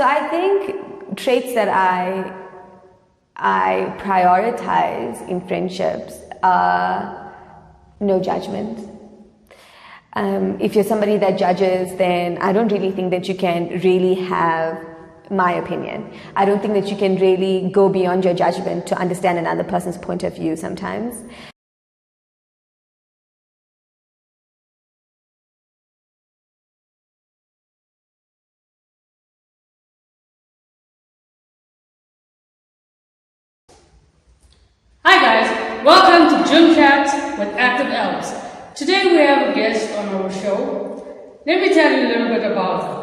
So I think traits that I prioritize in friendships are no judgment. If you're somebody that judges, then I don't really think that you can really have my opinion. I don't think that you can really go beyond your judgment to understand another person's point of view sometimes. Hi guys, welcome to Gym Chats with Active Alps. Today we have a guest on our show. Let me tell you a little bit about her.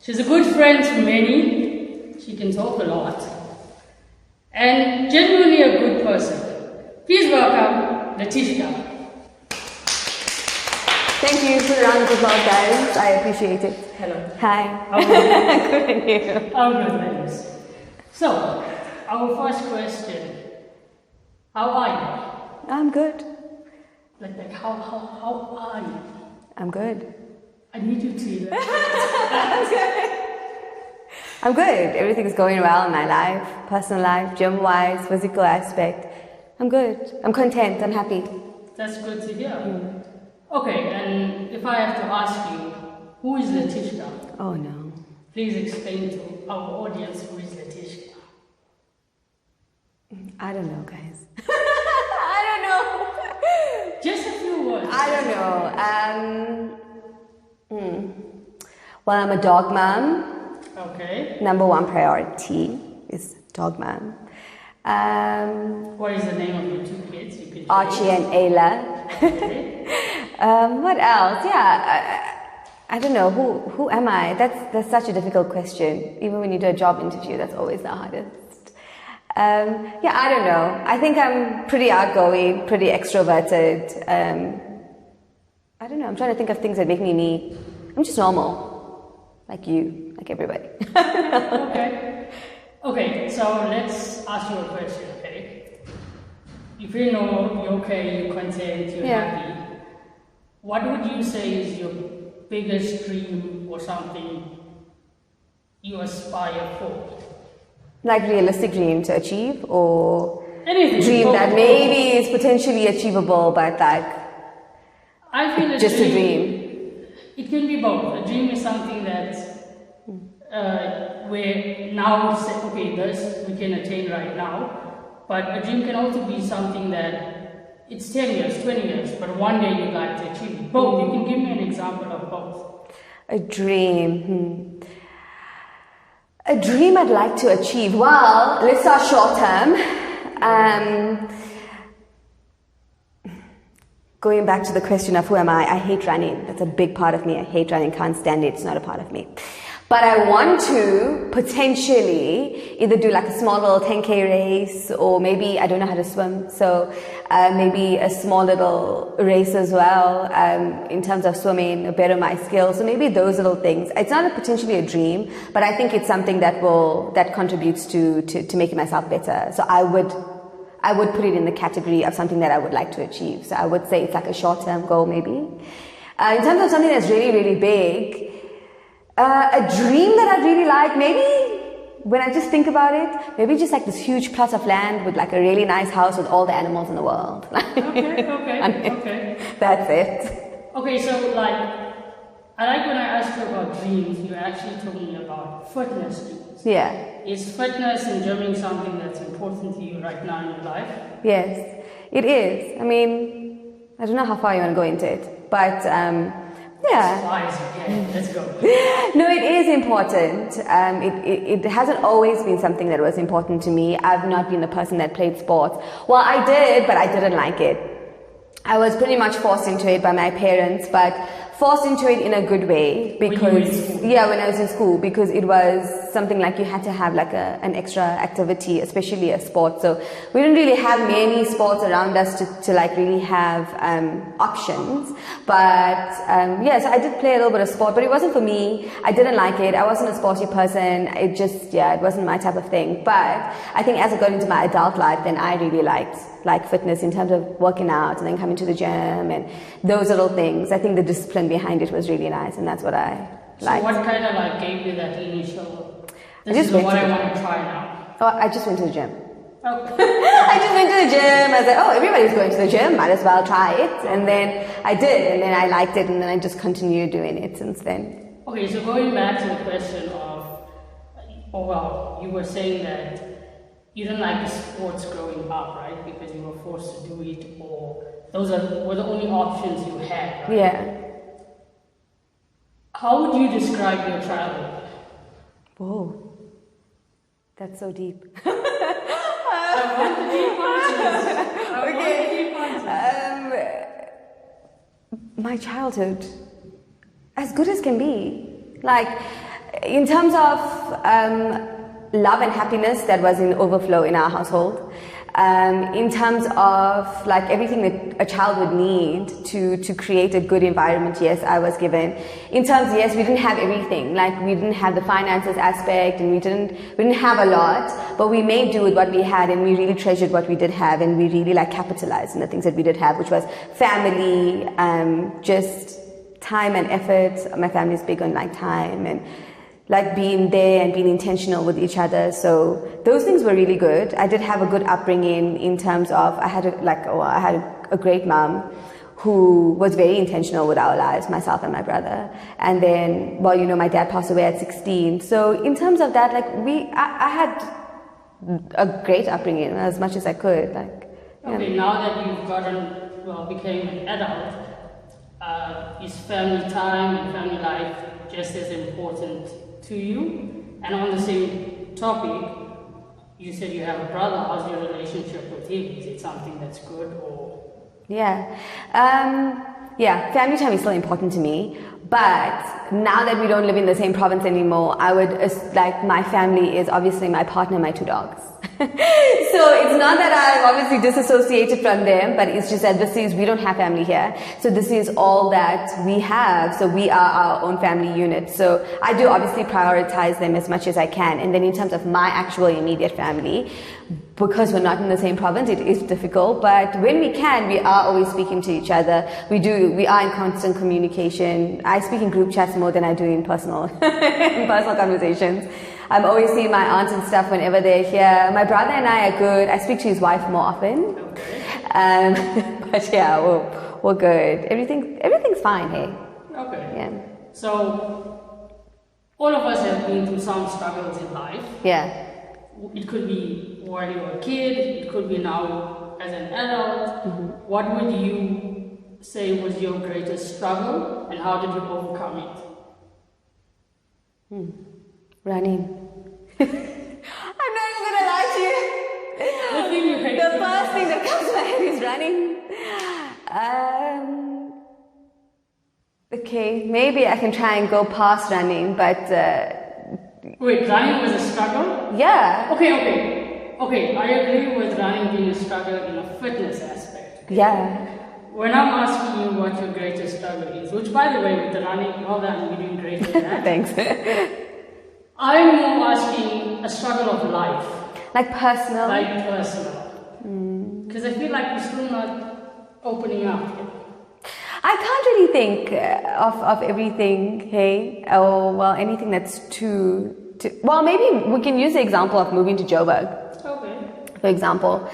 She's a good friend to many. She can talk a lot. And genuinely a good person. Please welcome Litishka. Thank you for the round of applause, guys. I appreciate it. Hello. Hi. How are you? Good, and you? I'm good, thanks. So, our first question. How are you? I'm good. Like how are you? I'm good. I need you to I'm good. Everything's going well in my life, personal life, gym-wise, physical aspect. I'm good. I'm content. I'm happy. That's good to hear. Okay, and if I have to ask you, who is Litishka? Oh no. Please explain to our audience who is Litishka. I don't know, guys. I don't know. Just a few words. I don't know. Well, I'm a dog mom. Okay. Number one priority is dog mom. What is the name of your two kids? You can Archie and Ayla. Okay. What else? Yeah, I don't know. Who am I? That's such a difficult question. Even when you do a job interview, that's always the hardest. Yeah, I don't know. I think I'm pretty outgoing, pretty extroverted. I don't know. I'm trying to think of things that make me me. I'm just normal, like you, like everybody. Okay. Okay, so let's ask you a question, okay? If you know you're okay, you're content, you're happy, what would you say is your biggest dream or something you aspire for? Like realistic dream to achieve, or anything. Dream that maybe is potentially achievable, but like I feel just a dream. It can be both. A dream is something that where now we say, okay, this we can attain right now. But a dream can also be something that it's 10 years, 20 years, but one day you'd like to achieve both. You can give me an example of both. A dream. A dream I'd like to achieve. Well, let's start short term. Going back to the question of who am I hate running. That's a big part of me. I hate running, can't stand it. It's not a part of me. But I want to potentially either do like a small little 10K race, or maybe I don't know how to swim, so maybe a small little race as well in terms of swimming, better my skills. So maybe those little things. It's not potentially a dream, but I think it's something that contributes to making myself better. So I would put it in the category of something that I would like to achieve. So I would say it's like a short-term goal maybe. In terms of something that's really, really big, a dream that I'd really like, maybe when I just think about it, maybe just like this huge plot of land with like a really nice house with all the animals in the world. Okay. That's it. Okay, so like, I like when I asked you about dreams, you actually told me about fitness dreams. Yeah. Is fitness and gymming something that's important to you right now in your life? Yes, it is. I mean, I don't know how far you want to go into it, but yeah. As far as you can. Let's go. No, it is important. It hasn't always been something that was important to me. I've not been a person that played sports. Well, I did, but I didn't like it. I was pretty much forced into it by my parents, but forced into it in a good way because when I was in school, because it was something like you had to have like an extra activity, especially a sport. So we didn't really have many sports around us to like really have options. But so I did play a little bit of sport, but it wasn't for me. I didn't like it. I wasn't a sporty person. It just it wasn't my type of thing. But I think as I got into my adult life, then I really liked fitness in terms of working out and then coming to the gym and those little things. I think the discipline behind it was really nice, and that's what I liked. So what kind of like gave you that initial This is what I want to try now. Oh, I just went to the gym. Okay. I just went to the gym. I was like, oh, everybody's going to the gym. Might as well try it. And then I did. And then I liked it. And then I just continued doing it since then. Okay, so going back to the question of, you were saying that you didn't like the sports growing up, right? Because you were forced to do it, or those were the only options you had, right? Yeah. How would you describe your childhood? Whoa. That's so deep. I want the deep answers. My childhood, as good as can be. Like, in terms of love and happiness, that was in overflow in our household. In terms of like everything that a child would need to create a good environment, yes, I was given. In terms, yes, we didn't have everything. Like, we didn't have the finances aspect, and we didn't have a lot, but we made do with what we had, and we really treasured what we did have, and we really like capitalized on the things that we did have, which was family, just time and effort. My family is big on like time and like being there and being intentional with each other. So those things were really good. I did have a good upbringing in terms of I had a great mom who was very intentional with our lives, myself and my brother. And then, my dad passed away at 16. So in terms of that, like I had a great upbringing as much as I could. Okay, now that you've became an adult, is family time and family life just as important to you? And on the same topic, you said you have a brother. How's your relationship with him? Is it something that's good or? Yeah. Family time is still important to me. But now that we don't live in the same province anymore, my family is obviously my partner, my 2 dogs. So it's not that I'm obviously disassociated from them, but it's just that we don't have family here. So this is all that we have. So we are our own family unit. So I do obviously prioritize them as much as I can. And then in terms of my actual immediate family, because we're not in the same province, it is difficult. But when we can, we are always speaking to each other. We are in constant communication. I speak in group chats more than I do in personal conversations. I'm always seeing my aunts and stuff whenever they're here. My brother and I are good. I speak to his wife more often. Okay. But yeah, we're good. Everything's fine, hey? Okay. Yeah. So, all of us have been through some struggles in life. Yeah. It could be while you were a kid, it could be now as an adult. Mm-hmm. What would you say was your greatest struggle, and how did you overcome it? Running. I'm not even gonna lie to you. The first thing that comes to my head is running. Okay, maybe I can try and go past running, but wait, running was a struggle? Yeah. Okay, I agree with running being a struggle in a fitness aspect. Yeah. When I'm asking you what your greatest struggle is, which by the way, with the running, all that, you're doing great with that. Thanks. I'm more asking a struggle of life. Like personal? Like personal. Because I feel like we're still not opening up yet. I can't really think of everything, hey? Anything that's too... Well, maybe we can use the example of moving to Joburg. Okay. For example.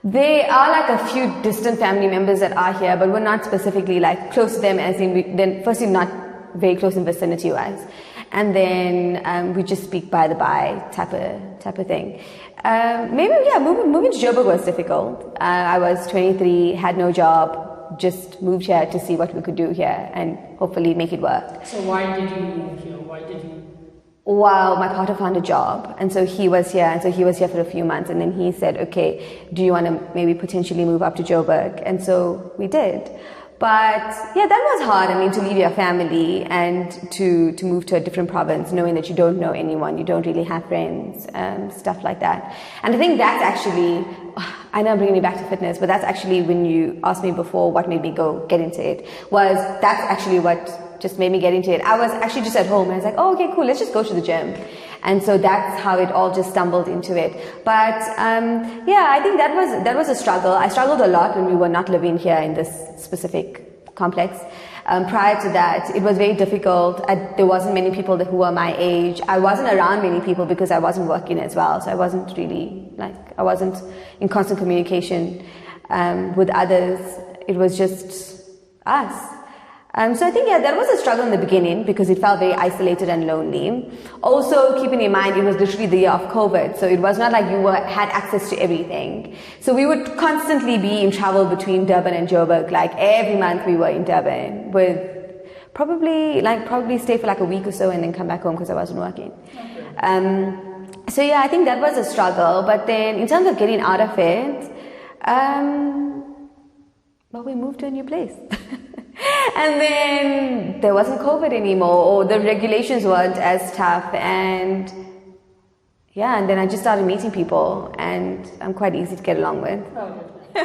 There are like a few distant family members that are here, but we're not specifically like close to them, as in firstly not very close in vicinity wise. And then we just speak by the by type of thing. Moving to Joburg was difficult. I was 23, had no job, just moved here to see what we could do here and hopefully make it work. So why did you move here? Well, my partner found a job, and so he was here, for a few months, and then he said, okay, do you want to maybe potentially move up to Joburg? And so we did. But yeah, that was hard. I mean, to leave your family and to move to a different province, knowing that you don't know anyone, you don't really have friends, stuff like that. And I think that's actually, I know I'm bringing you back to fitness, but that's actually when you asked me before what made me get into it, that's actually what just made me get into it. I was actually just at home and I was like, oh, okay, cool, let's just go to the gym. And so that's how it all just stumbled into it. But I think that was a struggle. I struggled a lot when we were not living here in this specific complex. Prior to that, it was very difficult. There wasn't many people who were my age. I wasn't around many people because I wasn't working as well. So I wasn't really I wasn't in constant communication with others. It was just us. So I think, that was a struggle in the beginning because it felt very isolated and lonely. Also, keeping in mind, it was literally the year of COVID. So it was not like you had access to everything. So we would constantly be in travel between Durban and Joburg. Like every month we were in Durban with probably stay for like a week or so and then come back home because I wasn't working. Okay. So I think that was a struggle. But then in terms of getting out of it, we moved to a new place. And then there wasn't COVID anymore, or the regulations weren't as tough, and then I just started meeting people, and I'm quite easy to get along with. Okay.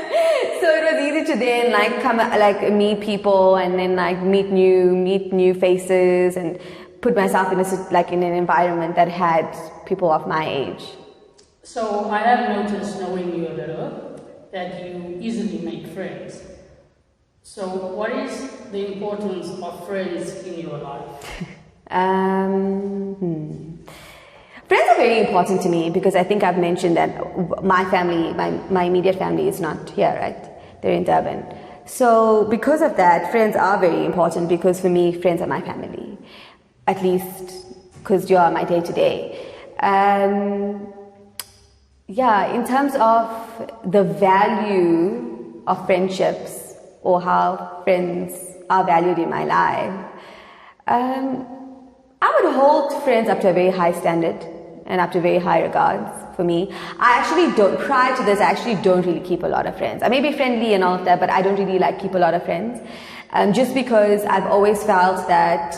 So it was easy to then come meet people, and then meet new faces, and put myself in an environment that had people of my age. So I have noticed, knowing you a little, that you easily make friends. So what is the importance of friends in your life? Friends are very important to me because I think I've mentioned that my family, my immediate family is not here, right? They're in Durban. So because of that, friends are very important because for me, friends are my family. At least because you are my day-to-day. In terms of the value of friendships, or how friends are valued in my life, I would hold friends up to a very high standard and up to very high regards for me. Prior to this, I actually don't really keep a lot of friends. I may be friendly and all of that, but I don't really keep a lot of friends. Just because I've always felt that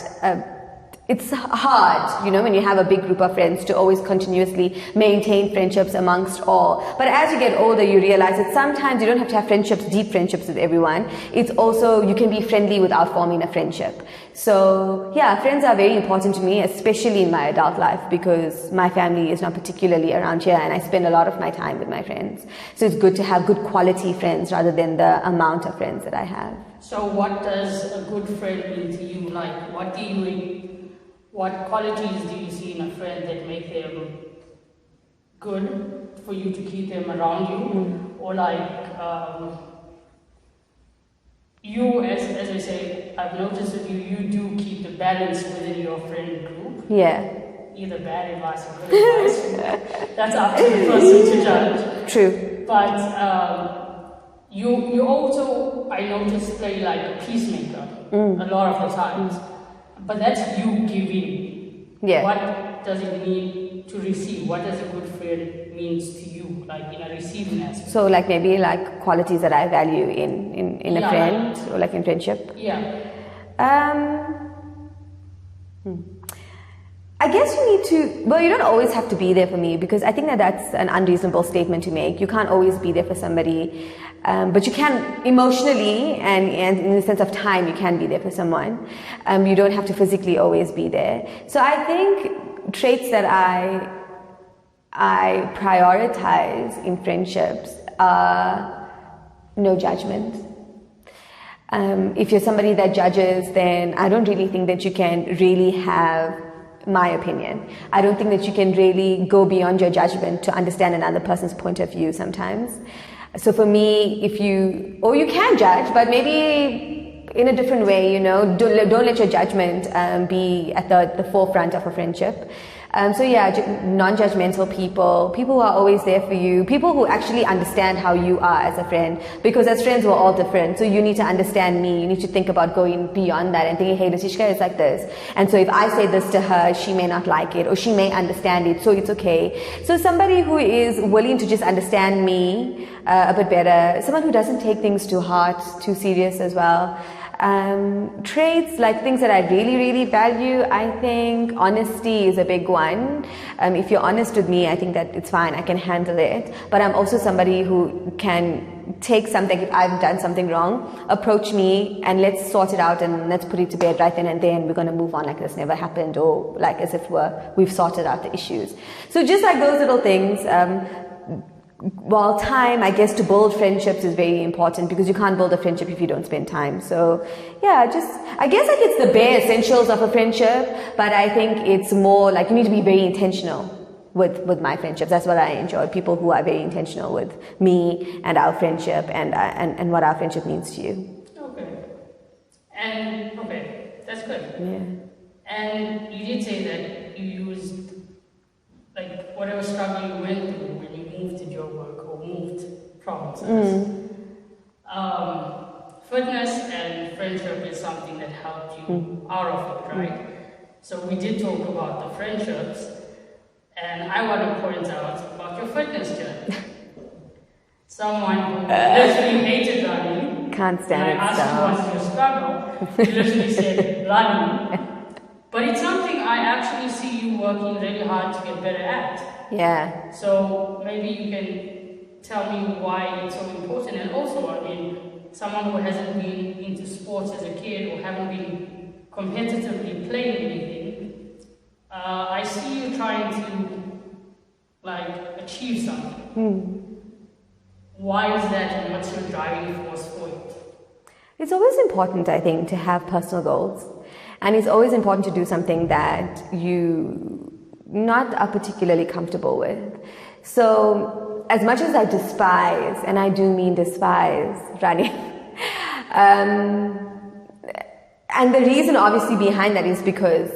it's hard, when you have a big group of friends to always continuously maintain friendships amongst all. But as you get older, you realize that sometimes you don't have to have deep friendships with everyone. It's also, you can be friendly without forming a friendship. So friends are very important to me, especially in my adult life, because my family is not particularly around here and I spend a lot of my time with my friends. So it's good to have good quality friends rather than the amount of friends that I have. So what does a good friend mean to you? What qualities do you see in a friend that make them good for you to keep them around you? Or you, as I say, I've noticed that you do keep the balance within your friend group. Yeah. Either bad advice or good advice. That's up to the person to judge. True. But you also, I noticed, play like a peacemaker a lot of the times. But that's you giving. Yeah. What does it mean to receive? What does a good friend means to you, in a receiving aspect? So maybe qualities that I value in a friend or in friendship. Yeah. I guess you need to, you don't always have to be there for me because I think that's an unreasonable statement to make. You can't always be there for somebody, but you can emotionally and in the sense of time, you can be there for someone. You don't have to physically always be there. So I think traits that I prioritize in friendships are no judgment. If you're somebody that judges, then I don't really think that you can really have my opinion. I don't think that you can really go beyond your judgment to understand another person's point of view sometimes. So for me, you can judge, but maybe in a different way, don't let your judgment be at the forefront of a friendship. Non-judgmental people who are always there for you, people who actually understand how you are as a friend, because as friends we're all different, so you need to understand me, you need to think about going beyond that and thinking, hey, Litishka is like this, and so if I say this to her, she may not like it, or she may understand it, so it's okay. So somebody who is willing to just understand me a bit better, someone who doesn't take things too hard, too serious as well. Traits, things that I really, really value, I think honesty is a big one. If you're honest with me, I think that it's fine, I can handle it. But I'm also somebody who can take something, if I've done something wrong, approach me and let's sort it out and let's put it to bed right then and there, and we're going to move on like this never happened, or as if we've sorted out the issues. So just those little things, while time, I guess, to build friendships is very important because you can't build a friendship if you don't spend time. So yeah, I guess like it's the bare essentials of a friendship, but I think it's more like you need to be very intentional with my friendships. That's what I enjoy. People who are very intentional with me and our friendship and what our friendship means to you. Okay, that's good. Yeah. And you did say that you used like whatever struggle you went through when you moved to Joburg or moved provinces. Fitness and friendship is something that helped you out of it, right? So we did talk about the friendships, and I want to point out about your fitness journey. Someone who literally hated running. Can't stand it. I asked you what's your struggle. You literally said running. But it's something I actually see you working really hard to get better at. Yeah. So maybe you can tell me why it's so important. And also, I mean, someone who hasn't been into sports as a kid or haven't been competitively playing anything, I see you trying to like achieve something. Why is that, and what's your driving force for it? It's always important, I think, to have personal goals. And it's always important to do something that you not are particularly comfortable with. So as much as I despise, and I do mean despise, running, and the reason obviously behind that is because,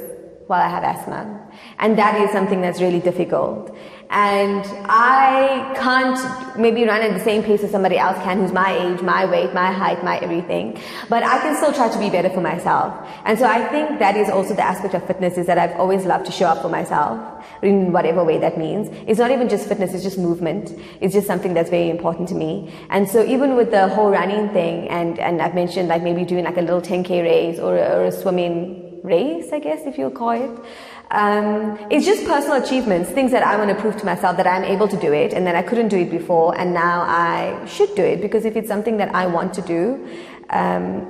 well, I have asthma. And that is something that's really difficult. And I can't maybe run at the same pace as somebody else can who's my age, my weight, my height, my everything. But I can still try to be better for myself. And so I think that is also the aspect of fitness, is that I've always loved to show up for myself in whatever way that means. It's not even just fitness, it's just movement. It's just something that's very important to me. And so even with the whole running thing, and I've mentioned like maybe doing like a little 10K race or a swimming race, I guess, if you'll call it. It's just personal achievements, things that I want to prove to myself that I'm able to do it and that I couldn't do it before, and now I should do it, because if it's something that I want to do,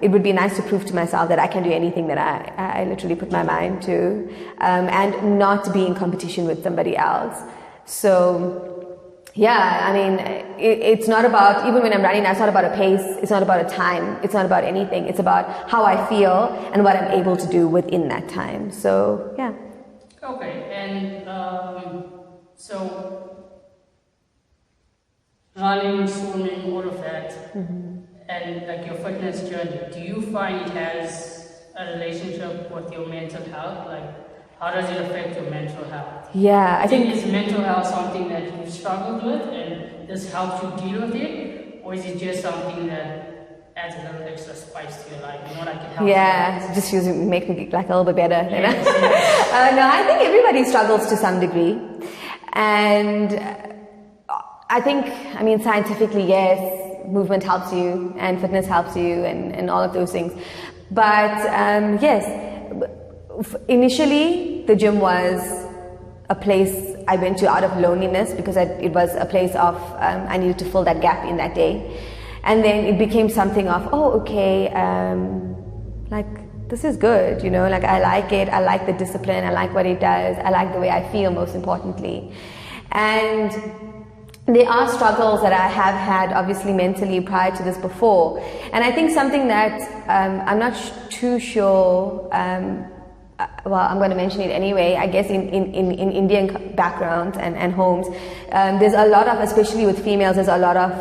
it would be nice to prove to myself that I can do anything that I literally put my mind to, and not be in competition with somebody else. So yeah, I mean, it's not about, even when I'm running, it's not about a pace, it's not about a time, it's not about anything, it's about how I feel and what I'm able to do within that time. So yeah. Okay, and so running, swimming, all of that, and like your fitness journey, do you find it has a relationship with your mental health? Like, how does it affect your mental health? Yeah, I think is mental health something that you've struggled with and this helps you deal with it, or is it just something that adds a little extra spice to your life, you know, like it helps? Yeah, just make me like a little bit better. Yeah, you know? No, I think everybody struggles to some degree, and I think, I mean, scientifically, yes, movement helps you and fitness helps you and all of those things. But yes, initially the gym was a place I went to out of loneliness, because it was a place of I needed to fill that gap in that day. And then it became something of, oh, okay, like, this is good, you know, like, I like it, I like the discipline, I like what it does, I like the way I feel, most importantly. And there are struggles that I have had, obviously, mentally prior to this before. And I think something that I'm not too sure, well, I'm going to mention it anyway, I guess in Indian backgrounds and homes, there's a lot of, especially with females, there's a lot of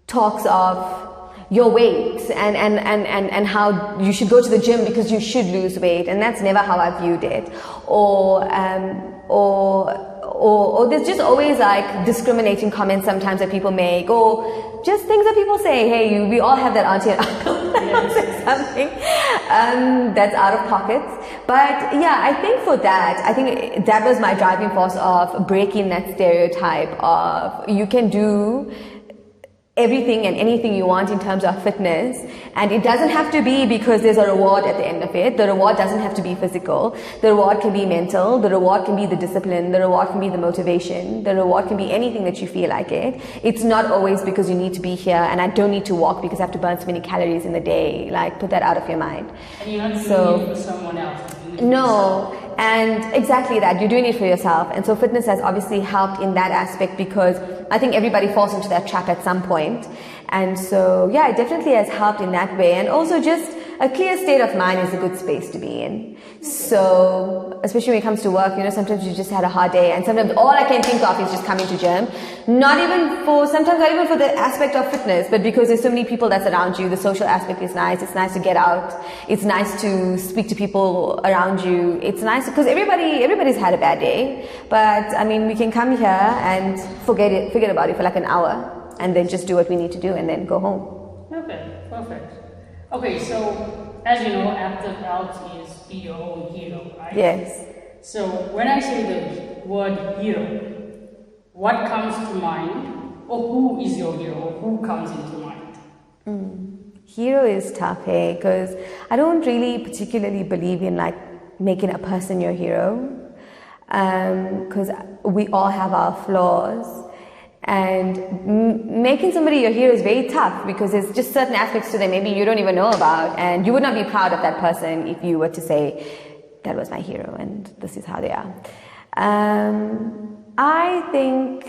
talks of your weight and how you should go to the gym because you should lose weight, and that's never how I viewed it. Or there's just always like discriminating comments sometimes that people make, or just things that people say, hey, we all have that auntie and uncle that says something that's out of pocket. But yeah, I think for that, I think that was my driving force of breaking that stereotype of you can do everything and anything you want in terms of fitness, and it doesn't have to be because there's a reward at the end of it. The reward doesn't have to be physical. The reward can be mental. The reward can be the discipline. The reward can be the motivation. The reward can be anything that you feel like it. It's not always because you need to be here and I don't need to walk because I have to burn so many calories in the day. Like, put that out of your mind. And you're not doing it for someone else. No, And exactly that, you're doing it for yourself. And so fitness has obviously helped in that aspect, because I think everybody falls into that trap at some point. And so, yeah, it definitely has helped in that way. And also just a clear state of mind is a good space to be in. So, especially when it comes to work, sometimes you just had a hard day, and sometimes all I can think of is just coming to gym. Sometimes not even for the aspect of fitness, but because there's so many people that's around you, the social aspect is nice. It's nice to get out. It's nice to speak to people around you. It's nice because everybody's had a bad day. But I mean, we can come here and forget about it for like an hour, and then just do what we need to do and then go home. Okay, perfect. Okay, so as you know, Active Alps is be your own hero, right? Yes. So when I say the word hero, what comes to mind, or who is your hero, or who comes into mind? Hero is tough, hey, because I don't really particularly believe in like making a person your hero, because we all have our flaws. And making somebody your hero is very tough, because there's just certain aspects to them maybe you don't even know about, and you would not be proud of that person if you were to say, that was my hero and this is how they are. I think,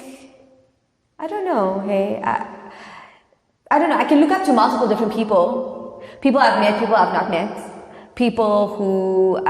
I don't know, hey, I don't know, I can look up to multiple different people I've met, people I've not met, people who,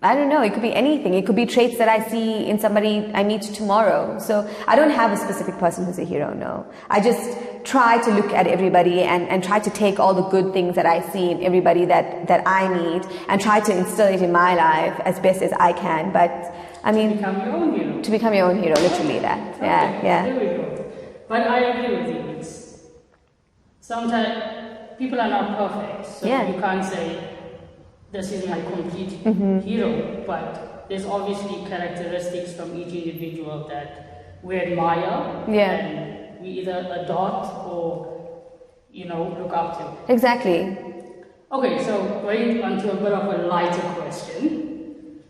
I don't know, it could be anything. It could be traits that I see in somebody I meet tomorrow. So I don't have a specific person who's a hero, no. I just try to look at everybody and try to take all the good things that I see in everybody that I meet and try to instill it in my life as best as I can. But I mean, to become your own hero. To become your own hero, literally that. Okay. Yeah. There we go. But I agree with you. Sometimes people are not perfect, so you can't say, this is my complete hero, but there's obviously characteristics from each individual that we admire and we either adopt or, look up to. Exactly. Okay, so going on to a bit of a lighter question.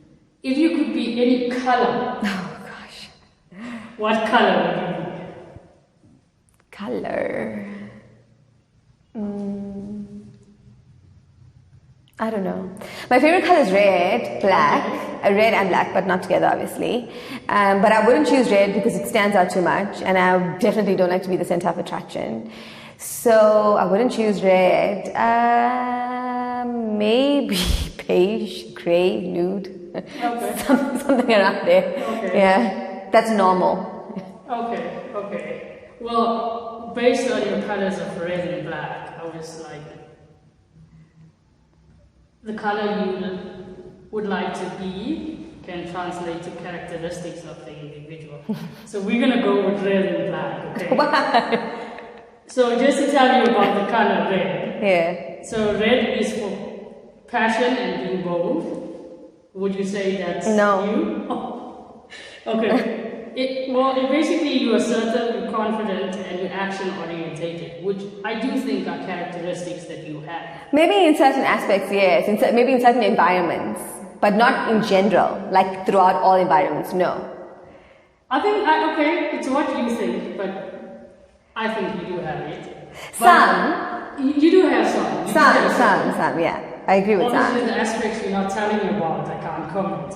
If you could be any color, oh gosh, what color would you be? Color. I don't know. My favorite color is red, black, red and black, but not together, obviously. But I wouldn't choose red because it stands out too much, and I definitely don't like to be the center of attraction. So I wouldn't choose red. Maybe beige, gray, nude, something around there. Okay. Yeah, that's normal. Okay. Well, based on your colors of red and black, I was like, the color you would like to be can translate to characteristics of the individual. So we're going to go with red and black, okay? Why? So just to tell you about the color red. Yeah. So red is for passion and being bold. Would you say that's you? Oh. Okay. Basically you're certain, you're confident, and you're action-orientated, which I do think are characteristics that you have. Maybe in certain aspects, yes. Maybe in certain environments, but not in general, like throughout all environments, no. I think, it's what you think, but I think you do have it. Some. You do have some. Some, yeah. I agree with that. Obviously, the aspects you're not telling me about, I can't comment.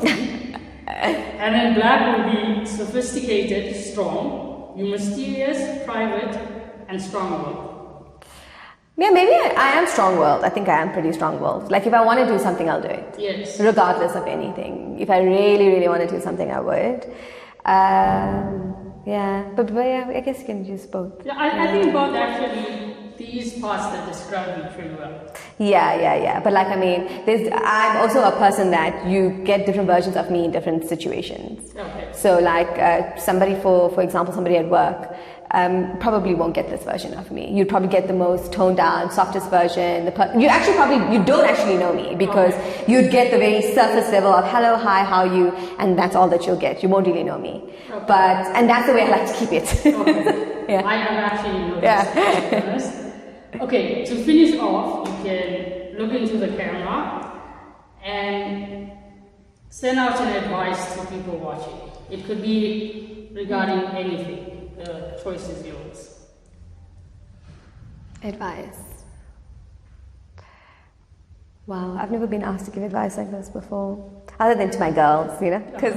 And then black will be sophisticated, strong, you're mysterious, private, and strong-willed. Yeah, maybe I am strong-willed. I think I am pretty strong-willed. Like if I want to do something, I'll do it. Yes. Regardless of anything. If I really, really want to do something, I would. But I guess you can use both. Yeah, I think both actually, these parts that describe you pretty well. Yeah. But I'm also a person that you get different versions of me in different situations. Okay. So somebody, for example, somebody at work, probably won't get this version of me. You'd probably get the most toned down, softest version. You don't actually know me because you'd get the very surface level of hello, hi, how are you, and that's all that you'll get. You won't really know me. Okay. And that's the way I like to keep it. Okay. Yeah. I have actually noticed, to be honest. Okay, to finish off, you can look into the camera and send out an advice to people watching. It could be regarding anything. The choice is yours. Advice. Wow, I've never been asked to give advice like this before, other than to my girls, you know, because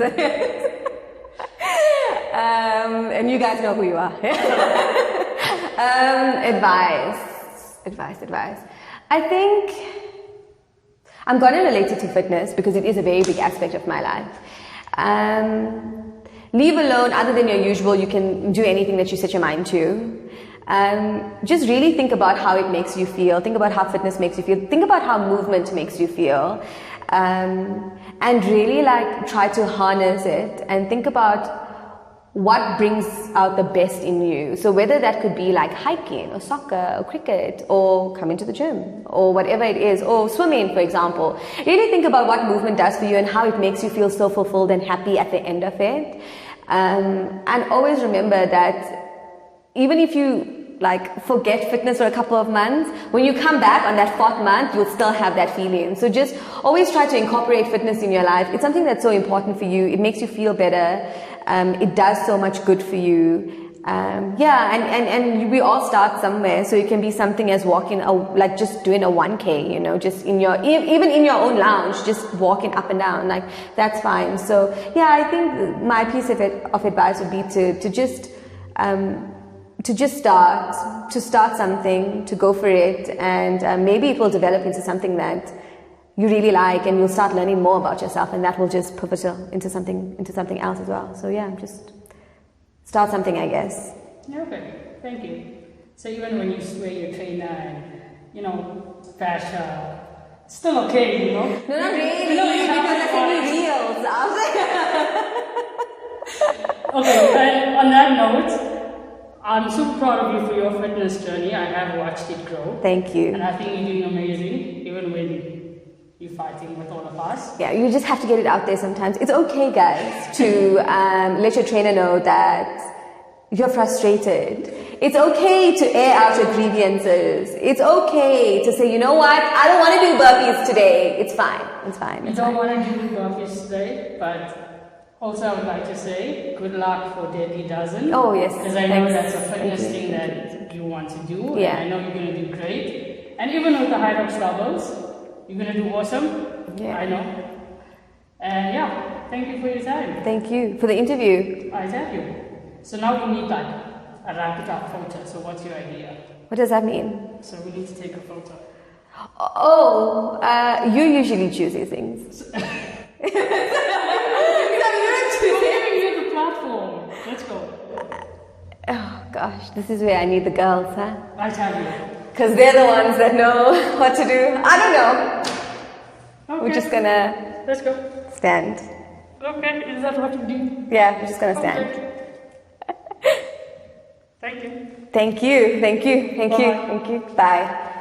and you guys know who you are. Advice. I think I'm going to relate it to fitness because it is a very big aspect of my life. Leave alone, other than your usual, you can do anything that you set your mind to. Just really think about how it makes you feel. Think about how fitness makes you feel. Think about how movement makes you feel. And really like try to harness it and think about what brings out the best in you. So whether that could be like hiking or soccer or cricket or coming to the gym or whatever it is, or swimming, for example. Really think about what movement does for you and how it makes you feel so fulfilled and happy at the end of it. And always remember that even if you like forget fitness for a couple of months, when you come back on that 4th month, you'll still have that feeling. So just always try to incorporate fitness in your life. It's something that's so important for you. It makes you feel better. It does so much good for you. And we all start somewhere. So it can be something as walking, like just doing a 1K, you know, just in your, even in your own lounge, just walking up and down, like that's fine. So yeah, I think my piece of advice would be to just start something, to go for it, and maybe it will develop into something that you really like, and you'll start learning more about yourself, and that will just pivot into something else as well. So yeah, just start something, I guess. Okay, thank you. So even when you swear your trainer and, you know, fascia, still okay, you know? No, not really, because I send you reels. Okay, and on that note, I'm super proud of you for your fitness journey. I have watched it grow. Thank you. And I think you're doing amazing, even when you're fighting with all of us. Yeah, you just have to get it out there sometimes. It's okay, guys, to let your trainer know that you're frustrated. It's okay to air out your grievances. It's okay to say, you know what, I don't want to do burpees today. It's fine. You don't want to do burpees today, but also, I would like to say good luck for Deadly Dozen. Oh, yes. Because I know that's a fitness thing that you want to do. Yeah. And I know you're going to do great. And even with the high rocks doubles, you're going to do awesome. Yeah. I know. And yeah, thank you for your time. Thank you for the interview. I thank you. So now we need like a wrap it up photo. So what's your idea? What does that mean? So we need to take a photo. Oh, you usually choose these things. Let's go. Oh gosh, this is where I need the girls, huh? I tell you. Because they're the ones that know what to do. I don't know. Okay. We're just gonna... Let's go. Stand. Okay, is that what you do? Yeah, we're just gonna stand. Okay. Thank you. Thank you. Bye. Bye.